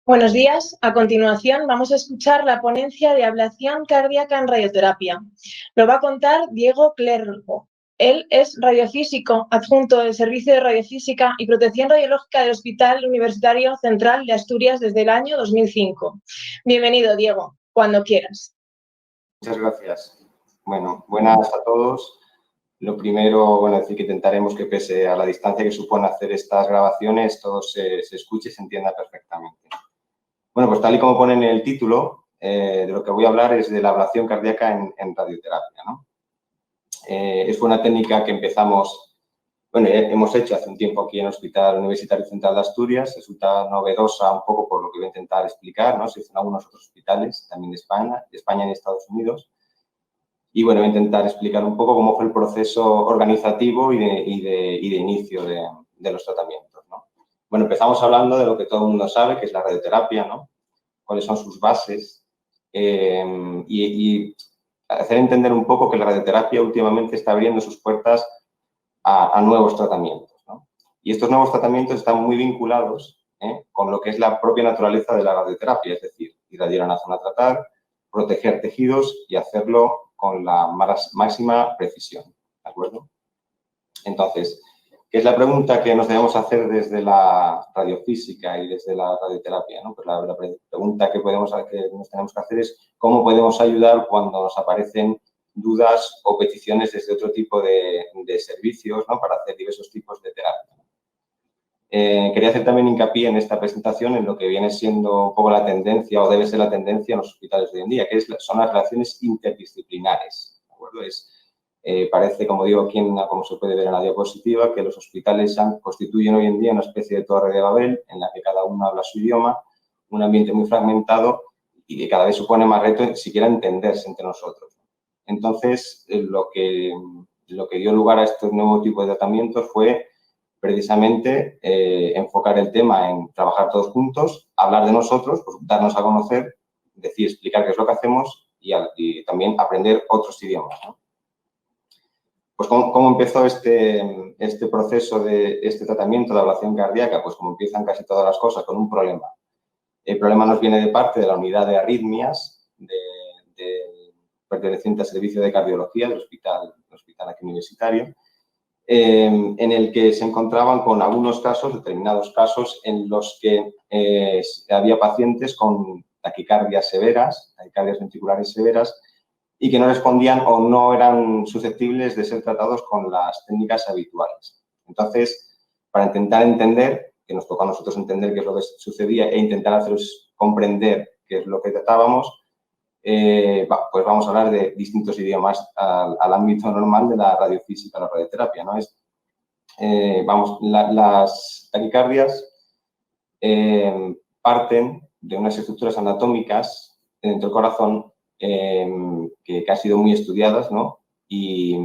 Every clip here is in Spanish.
Buenos días. A continuación vamos a escuchar la ponencia de ablación cardíaca en radioterapia. Lo va a contar Diego Clervo. Él es radiofísico adjunto del Servicio de Radiofísica y Protección Radiológica del Hospital Universitario Central de Asturias desde el año 2005. Bienvenido, Diego, cuando quieras. Muchas gracias. Bueno, buenas a todos. Lo primero, decir que intentaremos que pese a la distancia que supone hacer estas grabaciones, todo se escuche y se entienda perfectamente. Bueno, pues tal y como pone en el título, de lo que voy a hablar es de la ablación cardíaca en radioterapia, ¿no? Es una técnica que hemos hecho hace un tiempo aquí en el Hospital Universitario Central de Asturias. Resulta novedosa un poco por lo que voy a intentar explicar, ¿no? Se hizo en algunos otros hospitales, también de España y Estados Unidos. Y bueno, voy a intentar explicar un poco cómo fue el proceso organizativo y de inicio de los tratamientos, ¿no? Bueno, empezamos hablando de lo que todo el mundo sabe, que es la radioterapia, ¿no? Cuáles son sus bases y hacer entender un poco que la radioterapia últimamente está abriendo sus puertas a nuevos tratamientos, ¿no? Y estos nuevos tratamientos están muy vinculados con lo que es la propia naturaleza de la radioterapia, es decir, irradiar a una zona a tratar, proteger tejidos y hacerlo con la máxima precisión, ¿de acuerdo? Entonces, ¿qué es la pregunta que nos debemos hacer desde la radiofísica y desde la radioterapia, ¿no? Pues la pregunta que nos tenemos que hacer es cómo podemos ayudar cuando nos aparecen dudas o peticiones desde otro tipo de servicios, ¿no? Para hacer diversos tipos de terapia. Quería hacer también hincapié en esta presentación en lo que viene siendo un poco la tendencia o debe ser la tendencia en los hospitales de hoy en día, que son las relaciones interdisciplinares, ¿de acuerdo? Parece, como digo aquí, como se puede ver en la diapositiva, que los hospitales constituyen hoy en día una especie de torre de Babel en la que cada uno habla su idioma, un ambiente muy fragmentado y que cada vez supone más reto siquiera entenderse entre nosotros. Entonces, lo que dio lugar a este nuevo tipo de tratamientos fue precisamente enfocar el tema en trabajar todos juntos, hablar de nosotros, pues, darnos a conocer, explicar qué es lo que hacemos y también aprender otros idiomas, ¿no? Pues, ¿cómo empezó este proceso de este tratamiento de ablación cardíaca? Pues como empiezan casi todas las cosas, con un problema. El problema nos viene de parte de la unidad de arritmias perteneciente al servicio de cardiología del hospital aquí universitario, en el que se encontraban con determinados casos en los que había pacientes con taquicardias severas, taquicardias ventriculares severas, y que no respondían o no eran susceptibles de ser tratados con las técnicas habituales. Entonces, para intentar entender, que nos toca a nosotros entender qué es lo que sucedía e intentar haceros comprender qué es lo que tratábamos, pues vamos a hablar de distintos idiomas al ámbito normal de la radiofísica, la radioterapia, ¿no? Las taquicardias parten de unas estructuras anatómicas dentro del corazón que han sido muy estudiadas, ¿no? Y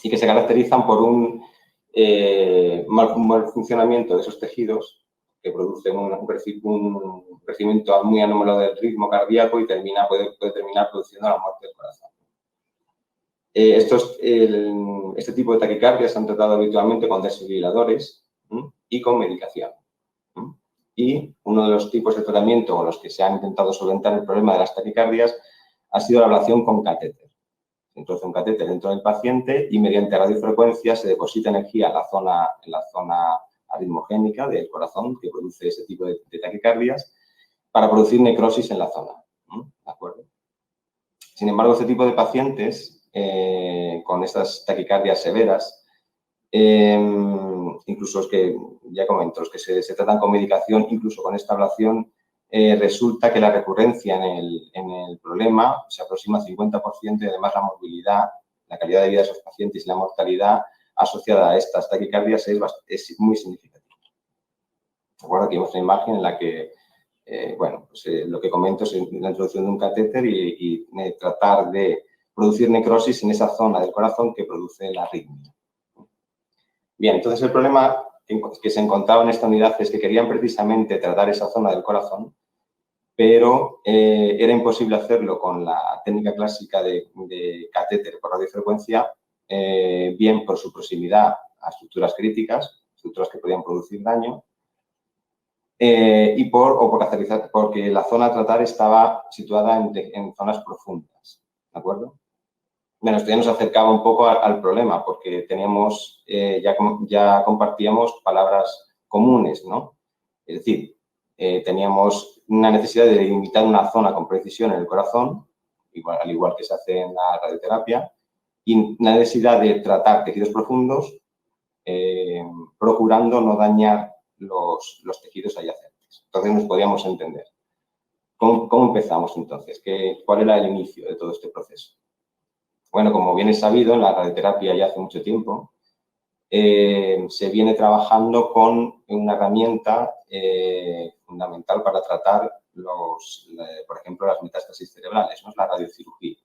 que se caracterizan por un mal funcionamiento de esos tejidos que producen un crecimiento muy anómalo del ritmo cardíaco y puede terminar produciendo la muerte del corazón. Este tipo de taquicardias se han tratado habitualmente con desfibriladores y con medicación. Y uno de los tipos de tratamiento con los que se ha intentado solventar el problema de las taquicardias ha sido la ablación con catéter. Se introduce un catéter dentro del paciente y mediante radiofrecuencia se deposita energía en la zona arritmogénica del corazón que produce ese tipo de taquicardias para producir necrosis en la zona. ¿De acuerdo? Sin embargo, este tipo de pacientes con estas taquicardias severas, incluso los que, ya comento, los que se tratan con medicación, incluso con esta ablación, resulta que la recurrencia en el problema se aproxima al 50% y además la morbilidad, la calidad de vida de esos pacientes y la mortalidad asociada a estas taquicardias es muy significativa. ¿De acuerdo? Aquí vemos una imagen en la que, lo que comento es la introducción de un catéter y tratar de producir necrosis en esa zona del corazón que produce la arritmia. Bien, entonces el problema que se encontraba en esta unidad es que querían precisamente tratar esa zona del corazón, pero era imposible hacerlo con la técnica clásica de catéter por radiofrecuencia, bien por su proximidad a estructuras críticas, estructuras que podían producir daño, porque la zona a tratar estaba situada en zonas profundas, ¿de acuerdo? Bueno, esto ya nos acercaba un poco al problema, porque teníamos, ya compartíamos palabras comunes, ¿no? Es decir, teníamos una necesidad de delimitar una zona con precisión en el corazón, al igual que se hace en la radioterapia, y una necesidad de tratar tejidos profundos, procurando no dañar los tejidos adyacentes. Entonces nos podíamos entender. ¿Cómo empezamos entonces? ¿Cuál era el inicio de todo este proceso? Bueno, como bien es sabido, en la radioterapia ya hace mucho tiempo, se viene trabajando con una herramienta fundamental para tratar, por ejemplo, las metástasis cerebrales, ¿no? Es la radiocirugía.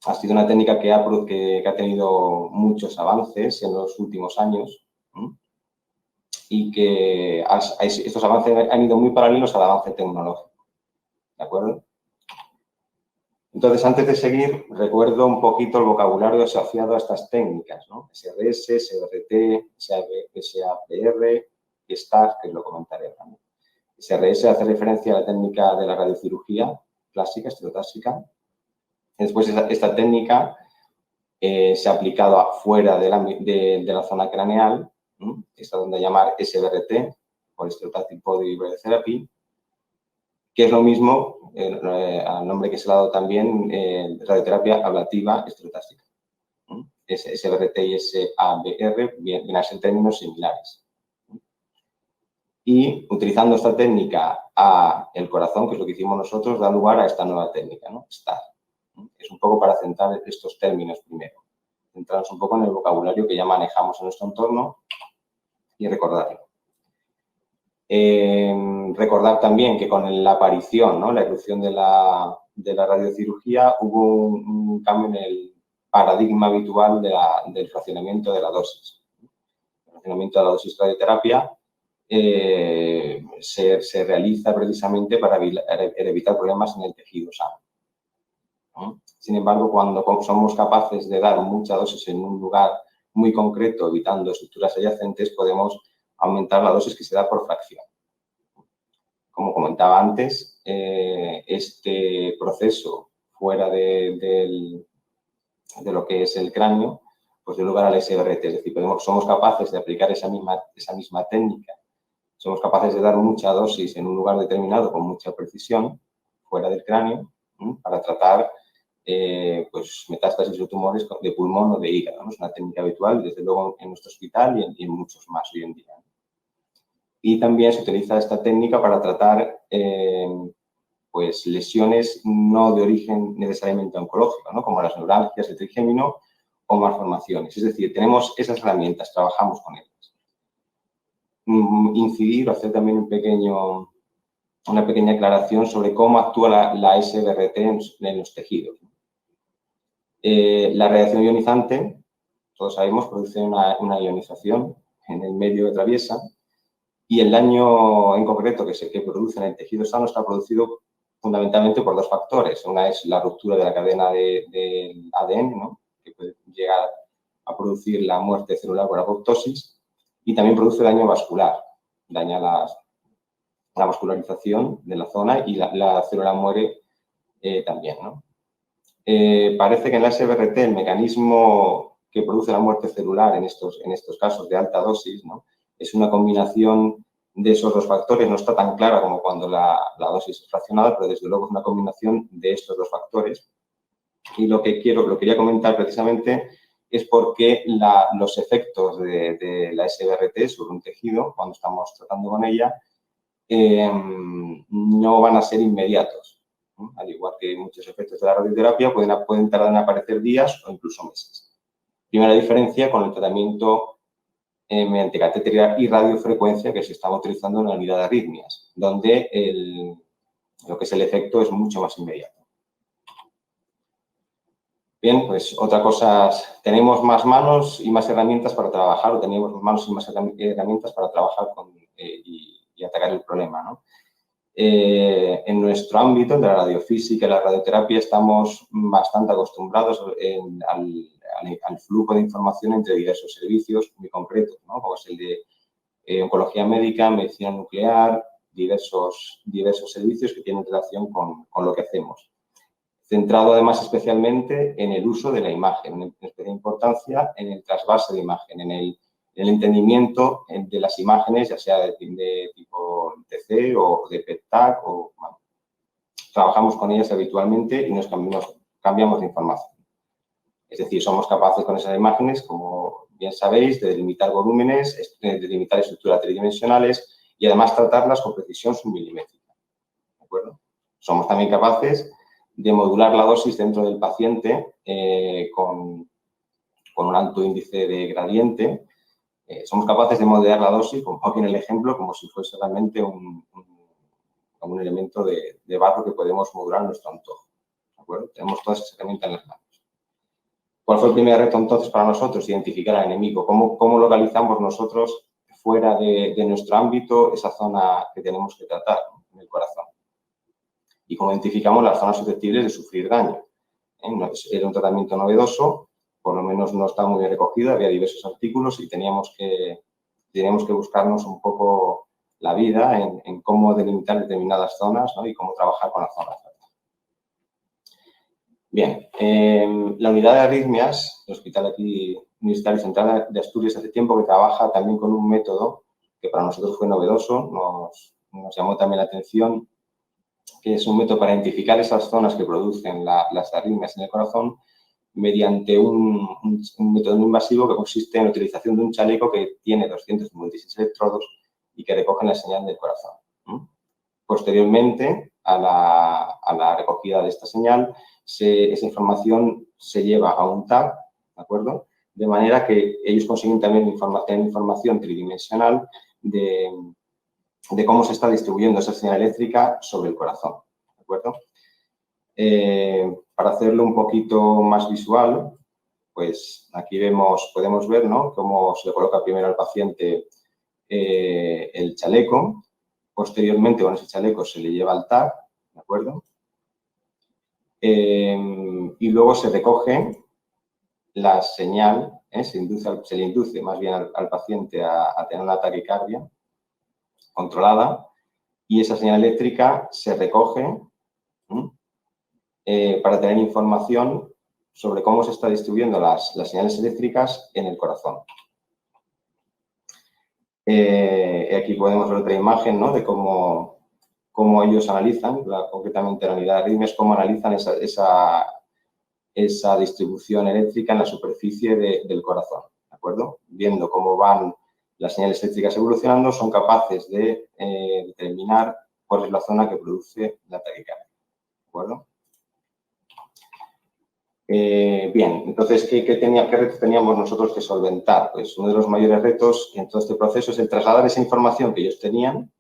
Ha sido una técnica que ha tenido muchos avances en los últimos años, ¿no? Y que estos avances han ido muy paralelos al avance tecnológico, ¿de acuerdo? Entonces, antes de seguir, recuerdo un poquito el vocabulario asociado a estas técnicas, ¿no? SRS, SRT, SAPR y STAR, que lo comentaré también. SRS hace referencia a la técnica de la radiocirugía clásica, estereotáxica. Después, esta técnica se ha aplicado fuera de la zona craneal, ¿no? Que está donde llamar SBRT, por Stereotactic Body Radiotherapy, que es lo mismo, al nombre que se le ha dado también, radioterapia ablativa estereotáxica. SBRT y SABR vienen a ser términos similares. Y utilizando esta técnica a el corazón, que es lo que hicimos nosotros, da lugar a esta nueva técnica, ¿no? STAR. Es un poco para centrar estos términos primero. Centrarnos un poco en el vocabulario que ya manejamos en nuestro entorno y recordarlo. Recordar también que con la aparición, ¿no? La irrupción de la radiocirugía, hubo un cambio en el paradigma habitual del fraccionamiento de la dosis. El fraccionamiento de la dosis de radioterapia se realiza precisamente para evitar problemas en el tejido sano, ¿no? Sin embargo, cuando somos capaces de dar mucha dosis en un lugar muy concreto, evitando estructuras adyacentes, podemos aumentar la dosis que se da por fracción. Como comentaba antes, este proceso fuera de lo que es el cráneo, pues dio lugar al SBRT, es decir, somos capaces de aplicar esa misma técnica, somos capaces de dar mucha dosis en un lugar determinado con mucha precisión, fuera del cráneo, para tratar pues metástasis o tumores de pulmón o de hígado, ¿no? Es una técnica habitual, desde luego, en nuestro hospital y en muchos más hoy en día. Y también se utiliza esta técnica para tratar pues lesiones no de origen necesariamente oncológico, ¿no? Como las neuralgias, el trigémino o malformaciones. Es decir, tenemos esas herramientas, trabajamos con ellas. Incidir o hacer también una pequeña aclaración sobre cómo actúa la SBRT en los tejidos. La radiación ionizante, todos sabemos, produce una ionización en el medio que atraviesa. Y el daño en concreto que produce en el tejido sano está producido fundamentalmente por dos factores. Una es la ruptura de la cadena del ADN, ¿no? Que puede llegar a producir la muerte celular por apoptosis, y también produce daño vascular. Daña la vascularización de la zona y la célula muere también, ¿no? Parece que en la SBRT el mecanismo que produce la muerte celular en estos casos de alta dosis, ¿no? Es una combinación de esos dos factores, no está tan clara como cuando la dosis es fraccionada, pero desde luego es una combinación de estos dos factores. Y lo que quería comentar precisamente es por qué los efectos de la SBRT sobre un tejido, cuando estamos tratando con ella, no van a ser inmediatos, ¿no? Al igual que muchos efectos de la radioterapia pueden tardar en aparecer días o incluso meses. Primera diferencia con el tratamiento mediante catéter y radiofrecuencia que se estaba utilizando en la unidad de arritmias, donde lo que es el efecto es mucho más inmediato. Bien, pues otra cosa, tenemos más manos y más herramientas para trabajar, o tenemos más manos y más herramientas para trabajar y atacar el problema, ¿no? En nuestro ámbito, de la radiofísica y la radioterapia, estamos bastante acostumbrados al flujo de información entre diversos servicios muy concretos, ¿no? Como es el de oncología médica, medicina nuclear, diversos servicios que tienen relación con lo que hacemos. Centrado además especialmente en el uso de la imagen, en especial importancia en el trasvase de imagen, en el entendimiento de las imágenes, ya sea de tipo TC o de PET-TAC, bueno, trabajamos con ellas habitualmente y nos cambiamos de información. Es decir, somos capaces con esas imágenes, como bien sabéis, de delimitar volúmenes, de delimitar estructuras tridimensionales y además tratarlas con precisión submilimétrica. ¿De acuerdo? Somos también capaces de modular la dosis dentro del paciente con un alto índice de gradiente. Somos capaces de modelar la dosis, como aquí en el ejemplo, como si fuese realmente un elemento de barro que podemos modular a nuestro antojo. ¿De acuerdo? Tenemos todas esas herramientas en las manos. ¿Cuál fue el primer reto entonces para nosotros? Identificar al enemigo. ¿Cómo localizamos nosotros fuera de nuestro ámbito esa zona que tenemos que tratar, ¿no?, en el corazón? Y cómo identificamos las zonas susceptibles de sufrir daño. Era un tratamiento novedoso, por lo menos no estaba muy bien recogido, había diversos artículos y teníamos que buscarnos un poco la vida en cómo delimitar determinadas zonas, ¿no?, y cómo trabajar con las zonas. Bien, la unidad de arritmias, el Hospital aquí Universitario Central de Asturias, hace tiempo que trabaja también con un método que para nosotros fue novedoso, nos llamó también la atención, que es un método para identificar esas zonas que producen las arritmias en el corazón mediante un método no invasivo que consiste en la utilización de un chaleco que tiene 256 electrodos y que recogen la señal del corazón. Posteriormente a la recogida de esta señal, esa información se lleva a un TAC, ¿de acuerdo? De manera que ellos consiguen también información tridimensional de cómo se está distribuyendo esa señal eléctrica sobre el corazón, ¿de acuerdo? Para hacerlo un poquito más visual, pues aquí podemos ver, ¿no?, cómo se le coloca primero al paciente el chaleco. Posteriormente, con ese chaleco se le lleva al TAC, ¿de acuerdo? Y luego se recoge la señal, se le induce más bien al paciente a tener una taquicardia controlada y esa señal eléctrica se recoge para tener información sobre cómo se está distribuyendo las señales eléctricas en el corazón. Aquí podemos ver otra imagen, ¿no?, de cómo ellos analizan, concretamente la unidad de arritmias, cómo analizan esa distribución eléctrica en la superficie del corazón, ¿de acuerdo? Viendo cómo van las señales eléctricas evolucionando, son capaces de determinar cuál es la zona que produce la taquicardia, ¿de acuerdo? Bien, entonces, ¿qué retos teníamos nosotros que solventar? Pues uno de los mayores retos en todo este proceso es el trasladar esa información que ellos tenían,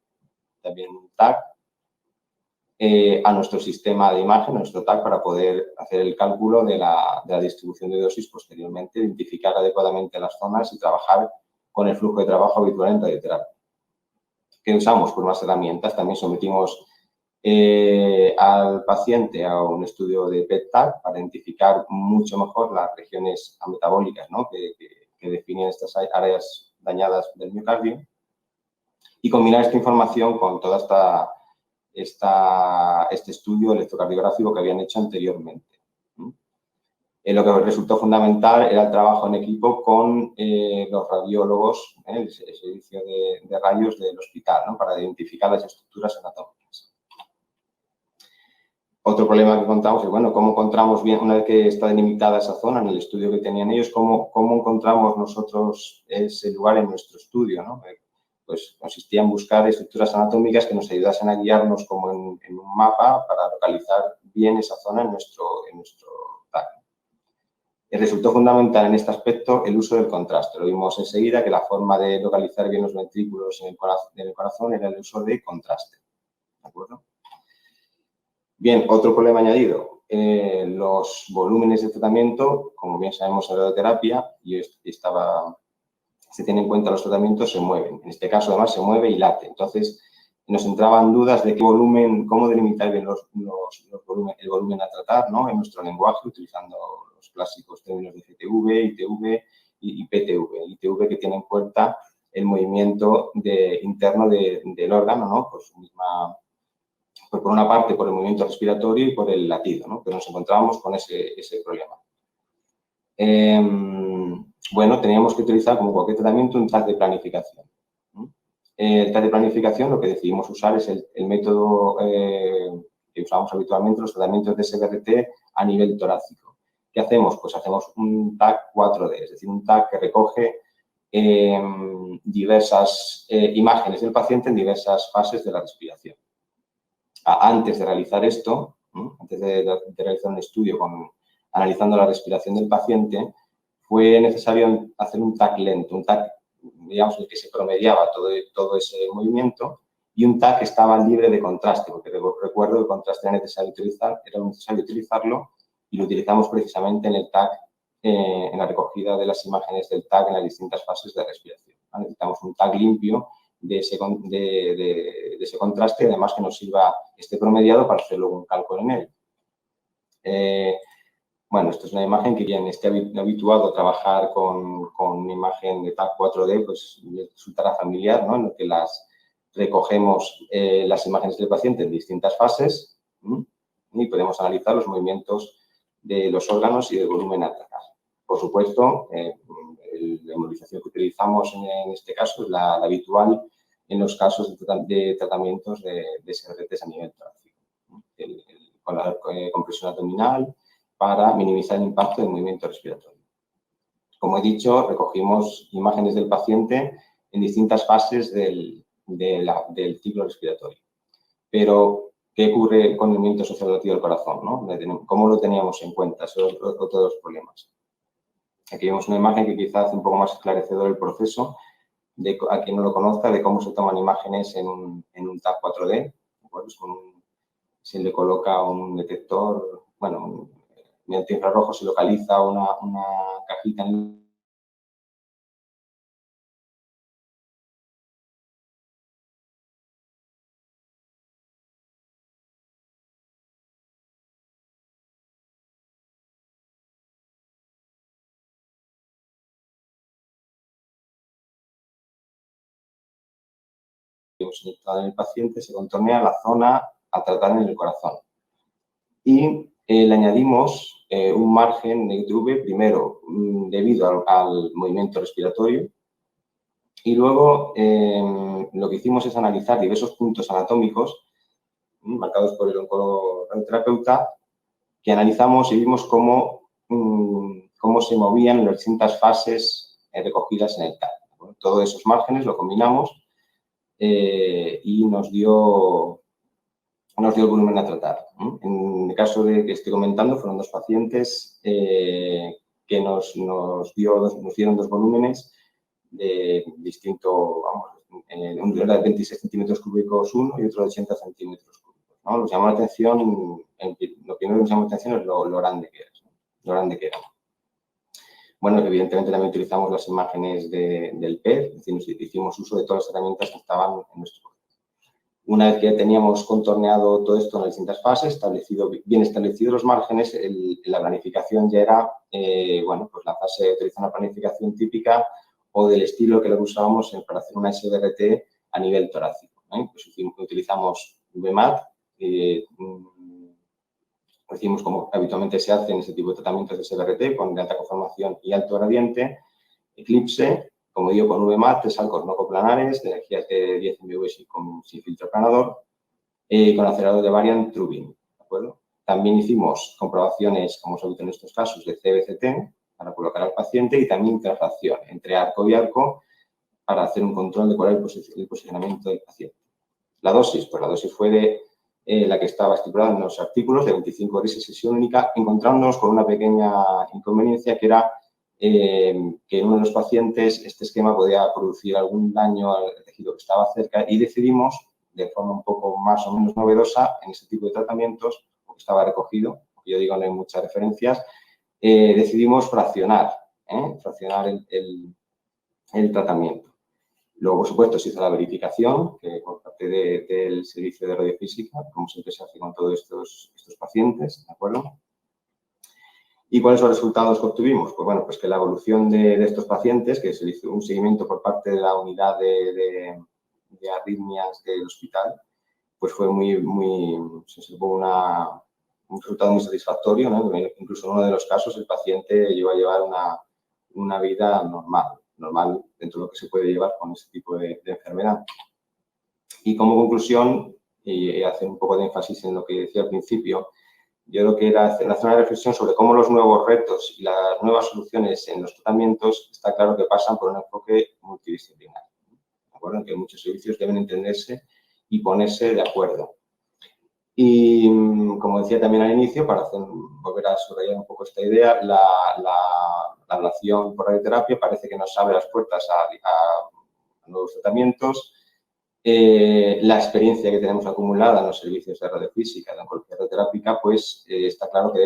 también un TAC, a nuestro sistema de imagen, a nuestro TAC, para poder hacer el cálculo de la distribución de dosis posteriormente, identificar adecuadamente las zonas y trabajar con el flujo de trabajo habitual en radioterapia. ¿Qué usamos? Pues más herramientas. También sometimos al paciente a un estudio de PET-TAC para identificar mucho mejor las regiones metabólicas, ¿no?, que definen estas áreas dañadas del miocardio y combinar esta información con toda este estudio electrocardiográfico que habían hecho anteriormente. Lo que resultó fundamental era el trabajo en equipo con los radiólogos, el servicio de rayos del hospital, ¿no?, para identificar las estructuras anatómicas. Otro problema que encontramos es, bueno, cómo encontramos bien, una vez que está delimitada esa zona en el estudio que tenían ellos, cómo encontramos nosotros ese lugar en nuestro estudio, ¿no? Pues consistía en buscar estructuras anatómicas que nos ayudasen a guiarnos como en un mapa para localizar bien esa zona en nuestro TAC. Resultó fundamental en este aspecto el uso del contraste. Lo vimos enseguida, que la forma de localizar bien los ventrículos en el corazón era el uso de contraste, ¿de acuerdo? Bien, otro problema añadido, los volúmenes de tratamiento, como bien sabemos en radioterapia, se tiene en cuenta los tratamientos, se mueven. En este caso, además, se mueve y late. Entonces, nos entraban dudas de qué volumen, cómo delimitar bien el volumen a tratar, ¿no?, en nuestro lenguaje, utilizando los clásicos términos de GTV, ITV y PTV. ITV que tiene en cuenta el movimiento interno del órgano, ¿no? Por una parte por el movimiento respiratorio y por el latido, ¿no? Pero nos encontrábamos con ese problema. Bueno, teníamos que utilizar como cualquier tratamiento un TAC de planificación. El TAC de planificación lo que decidimos usar es el método que usamos habitualmente, los tratamientos de SBRT a nivel torácico. ¿Qué hacemos? Pues hacemos un TAC 4D, es decir, un TAC que recoge diversas imágenes del paciente en diversas fases de la respiración. Antes de realizar esto, antes de realizar un estudio analizando la respiración del paciente, fue necesario hacer un TAC lento, un TAC, digamos, en el que se promediaba todo ese movimiento, y un TAC que estaba libre de contraste, porque recuerdo que el contraste era necesario utilizarlo, y lo utilizamos precisamente en el TAC, en la recogida de las imágenes del TAC en las distintas fases de respiración. Necesitamos un TAC limpio de ese contraste, además que nos esté promediado para hacer luego un cálculo en él. Bueno, esto es una imagen que quien esté habituado a trabajar con una imagen de TAC 4D, pues resultará familiar, ¿no? En lo que recogemos las imágenes del paciente en distintas fases y podemos analizar los movimientos de los órganos y del volumen a tratar. Por supuesto, la embolización que utilizamos en este caso es la habitual en los casos de tratamientos de SBRT a nivel torácico, con la compresión abdominal para minimizar el impacto del movimiento respiratorio. Como he dicho, recogimos imágenes del paciente en distintas fases del ciclo respiratorio. Pero, ¿qué ocurre con el movimiento social latido del corazón, ¿no? ¿Cómo lo teníamos en cuenta? Esos son otros de los problemas. Aquí vemos una imagen que quizás hace un poco más esclarecedor el proceso, a quien no lo conozca, de cómo se toman imágenes en un TAC 4D. Pues se le coloca un detector, bueno, mediante infrarrojo se localiza una cajita en en el paciente, se contornea la zona a tratar en el corazón. Y le añadimos un margen de ITV, primero debido al movimiento respiratorio, y luego lo que hicimos es analizar diversos puntos anatómicos marcados por el oncoterapeuta, que analizamos y vimos cómo se movían las distintas fases recogidas en el TAC. Todos esos márgenes lo combinamos y nos dio el volumen a tratar. En el caso que estoy comentando, fueron dos pacientes que nos dieron dos volúmenes de distinto, un de 26 centímetros cúbicos uno y otro de 80 centímetros cúbicos, ¿no? Nos llamó la atención, lo primero que nos llamó la atención es lo grande que era, ¿no? Lo grande que era. Bueno, evidentemente también utilizamos las imágenes del PET, es decir, hicimos uso de todas las herramientas que estaban en nuestro proyecto. Una vez que teníamos contorneado todo esto en las distintas fases, bien establecidos los márgenes, la planificación ya era, bueno, pues la fase de utilizar una planificación típica o del estilo que lo usábamos para hacer una SBRT a nivel torácico. Pues utilizamos VMAT, hicimos como habitualmente se hace en ese tipo de tratamientos de SBRT, con alta conformación y alto gradiente, Eclipse, como digo, con VMAT, 3 arcos no coplanares, de energías de 10 MV sin filtro planador, con acelerador de variant Trubin, ¿de acuerdo? También hicimos comprobaciones, como se ha visto en estos casos, de CBCT para colocar al paciente y también traslación entre arco y arco para hacer un control de cuál es el posicionamiento del paciente. La dosis, pues la dosis fue de la que estaba estipulada en los artículos de 25 horas de sesión única, encontrándonos con una pequeña inconveniencia que era que en uno de los pacientes este esquema podía producir algún daño al tejido que estaba cerca y decidimos, de forma un poco más o menos novedosa, en ese tipo de tratamientos, porque estaba recogido, porque yo digo no hay muchas referencias, decidimos fraccionar el tratamiento. Luego, por supuesto, se hizo la verificación por parte del servicio de radiofísica, como siempre se hace con todos estos pacientes, ¿de acuerdo? ¿Y cuáles son los resultados que obtuvimos? Pues bueno, pues que la evolución de estos pacientes, que se hizo un seguimiento por parte de la unidad de arritmias del hospital, pues fue se observó un resultado muy satisfactorio, ¿no? Incluso en uno de los casos el paciente llegó a llevar una vida normal dentro de lo que se puede llevar con este tipo de enfermedad. Y como conclusión, y hacer un poco de énfasis en lo que decía al principio, yo creo que era hacer una reflexión sobre cómo los nuevos retos y las nuevas soluciones en los tratamientos está claro que pasan por un enfoque multidisciplinar. ¿De acuerdo? En que muchos servicios deben entenderse y ponerse de acuerdo. Y, como decía también al inicio, para volver a subrayar un poco esta idea, la ablación por radioterapia parece que nos abre las puertas a nuevos tratamientos. La experiencia que tenemos acumulada en los servicios de radiofísica, de oncología radioterápica, pues está claro que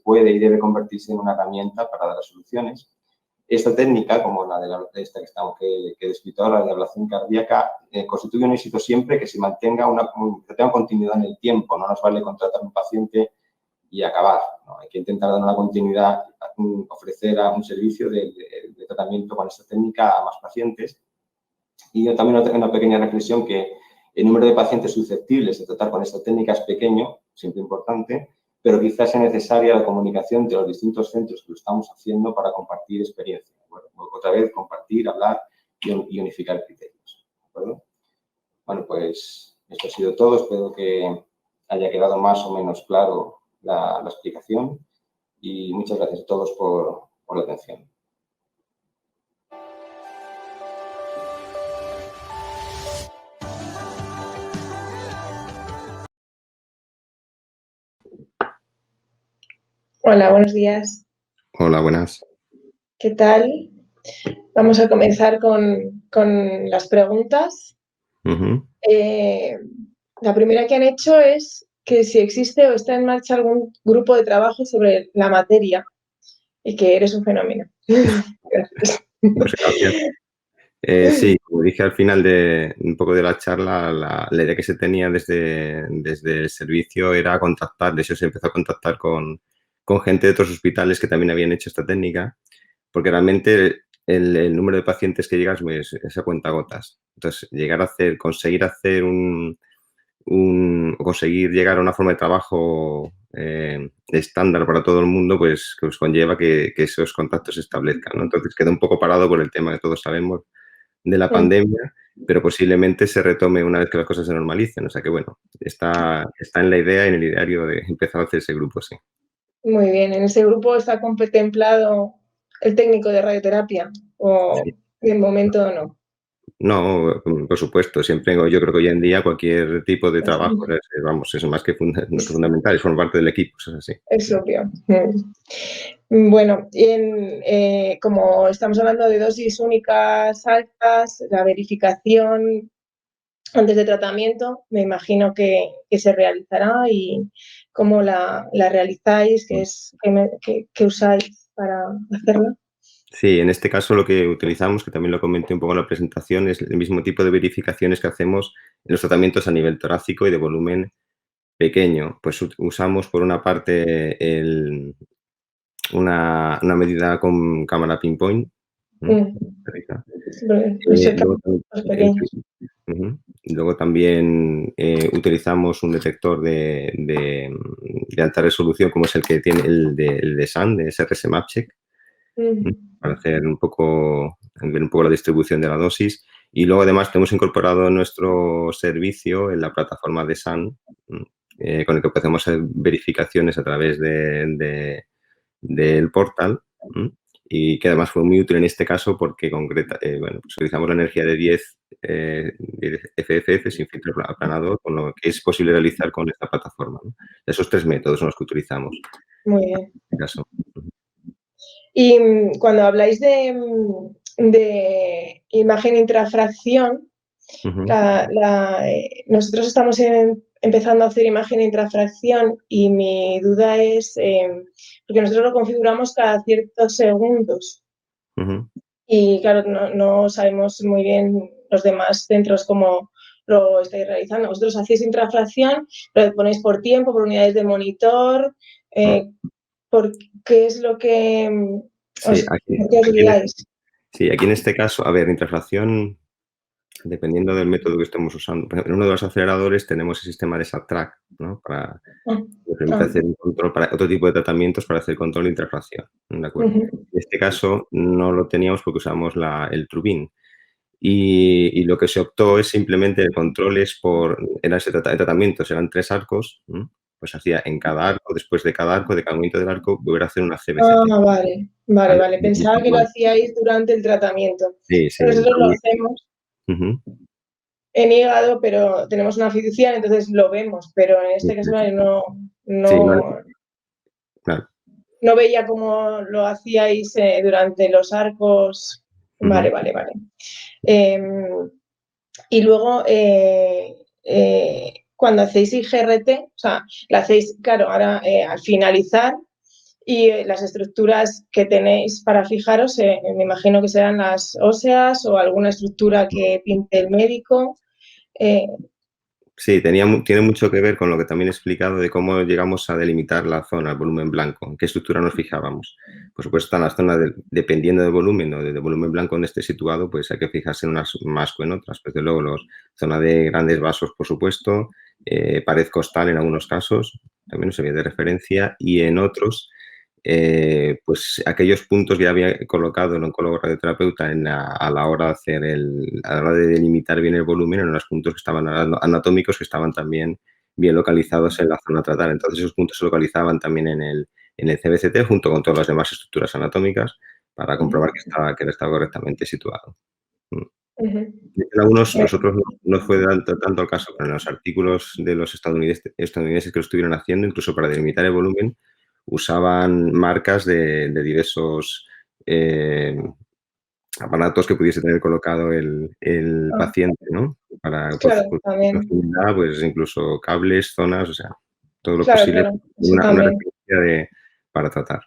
puede y debe convertirse en una herramienta para dar soluciones. Esta técnica, como la de esta que he descrito ahora, de ablación cardíaca, constituye un éxito siempre que se mantenga que tenga continuidad en el tiempo. No nos vale contratar a un paciente y acabar, ¿no? Hay que intentar dar una continuidad, ofrecer un servicio de tratamiento con esta técnica a más pacientes. Y yo también tengo una pequeña reflexión que el número de pacientes susceptibles de tratar con esta técnica es pequeño, siempre importante, pero quizás sea necesaria la comunicación entre los distintos centros que lo estamos haciendo para compartir experiencias. Bueno, otra vez, compartir, hablar y unificar criterios. ¿De acuerdo? Bueno, pues esto ha sido todo. Espero que haya quedado más o menos claro la explicación y muchas gracias a todos por la atención. Hola, buenos días. Hola, buenas. ¿Qué tal? Vamos a comenzar con las preguntas. La primera que han hecho es que si existe o está en marcha algún grupo de trabajo sobre la materia y que eres un fenómeno. Gracias. Pues gracias. Sí, como dije al final un poco de la charla, la idea que se tenía desde el servicio era contactar. De hecho, se empezó a contactar con gente de otros hospitales que también habían hecho esta técnica, porque realmente el número de pacientes que llegas es a cuentagotas. Entonces, conseguir hacer conseguir llegar a una forma de trabajo estándar para todo el mundo, pues conlleva que esos contactos se establezcan, ¿no? Entonces queda un poco parado por el tema que todos sabemos de la pandemia, pero posiblemente se retome una vez que las cosas se normalicen. O sea que, bueno, está en la idea y en el ideario de empezar a hacer ese grupo, sí. Muy bien. ¿En ese grupo está contemplado el técnico de radioterapia o Sí. de momento no? No, por supuesto. Siempre, yo creo que hoy en día cualquier tipo de trabajo, es más que fundamental, es formar parte del equipo, eso es así. Es obvio. Bueno, como estamos hablando de dosis únicas altas, la verificación antes de tratamiento, me imagino que se realizará y cómo la realizáis, qué usáis para hacerla. Sí, en este caso lo que utilizamos, que también lo comenté un poco en la presentación, es el mismo tipo de verificaciones que hacemos en los tratamientos a nivel torácico y de volumen pequeño. Pues usamos por una parte una medida con cámara pinpoint. Luego también utilizamos un detector de alta resolución, como es el que tiene el de SAN, de SRS MapCheck, para ver un poco la distribución de la dosis. Y luego además tenemos incorporado en nuestro servicio en la plataforma de SAN, con el que podemos hacer verificaciones a través del portal, y que además fue muy útil en este caso porque pues utilizamos la energía de 10 FFF sin filtro aplanador, con lo que es posible realizar con esta plataforma, ¿no? Esos 3 métodos son los que utilizamos. Muy bien. En este caso. Y cuando habláis de imagen intrafracción, nosotros estamos empezando a hacer imagen intrafracción y mi duda es, porque nosotros lo configuramos cada ciertos segundos y claro, no sabemos muy bien los demás centros cómo lo estáis realizando. Vosotros hacéis intrafracción, lo ponéis por tiempo, por unidades de monitor. qué es lo que Sí, os guiáis. Sí, aquí en este caso, a ver, infrafracción, dependiendo del método que estemos usando. Por ejemplo, en uno de los aceleradores tenemos el sistema de SAT-TRAC, ¿no? Que permite hacer un control para otro tipo de tratamientos para hacer control de infrafracción, ¿de acuerdo? En este caso no lo teníamos porque usamos el Trubin. Y lo que se optó es simplemente el control eran tratamientos, eran 3 arcos, ¿no? Pues hacía en cada arco, después de cada arco, de cada movimiento del arco, volver a hacer una CBCT. Vale. ¿Vale? Pensaba que lo hacíais durante el tratamiento. Sí, sí. Nosotros lo hacemos en hígado, pero tenemos una fiduciaria, entonces lo vemos, pero en este caso Claro. no veía cómo lo hacíais durante los arcos. Vale. Y luego, cuando hacéis IGRT, o sea, la hacéis, claro, ahora al finalizar, y las estructuras que tenéis para fijaros, me imagino que serán las óseas o alguna estructura que pinte el médico. Sí, tiene mucho que ver con lo que también he explicado de cómo llegamos a delimitar la zona, el volumen blanco, en qué estructura nos fijábamos. Por supuesto, está en la zona, dependiendo del volumen o del volumen blanco donde esté situado, pues hay que fijarse en unas más que en otras. Desde luego, zona de grandes vasos, por supuesto, pared costal en algunos casos, también nos servía de referencia, y en otros, pues aquellos puntos que ya había colocado el oncólogo radioterapeuta a la hora de delimitar bien el volumen, en los puntos que estaban anatómicos que estaban también bien localizados en la zona a tratar. Entonces esos puntos se localizaban también en el CBCT junto con todas las demás estructuras anatómicas para comprobar que estaba correctamente situado. En algunos, nosotros no fue tanto el caso, pero en los artículos de los estadounidenses que lo estuvieron haciendo, incluso para delimitar el volumen, usaban marcas de diversos aparatos que pudiese tener colocado el paciente, ¿no? Para proximidad, pues incluso cables, zonas, o sea, todo lo posible. Una referencia para tratar.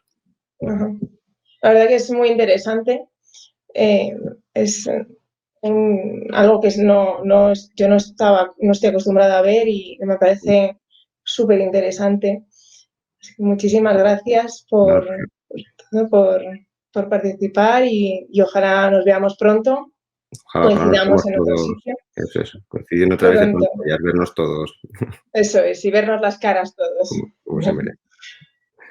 La verdad que es muy interesante. Es algo que yo no estoy acostumbrada a ver y me parece súper interesante. Muchísimas gracias por participar y ojalá nos veamos pronto. Coincidamos en otro sitio. Eso. Coincidiendo otra vez de pantallas, vernos todos. Eso es, y vernos las caras todos. Como se merece.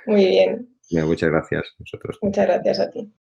Muy bien. Muchas gracias a vosotros. Muchas gracias a ti.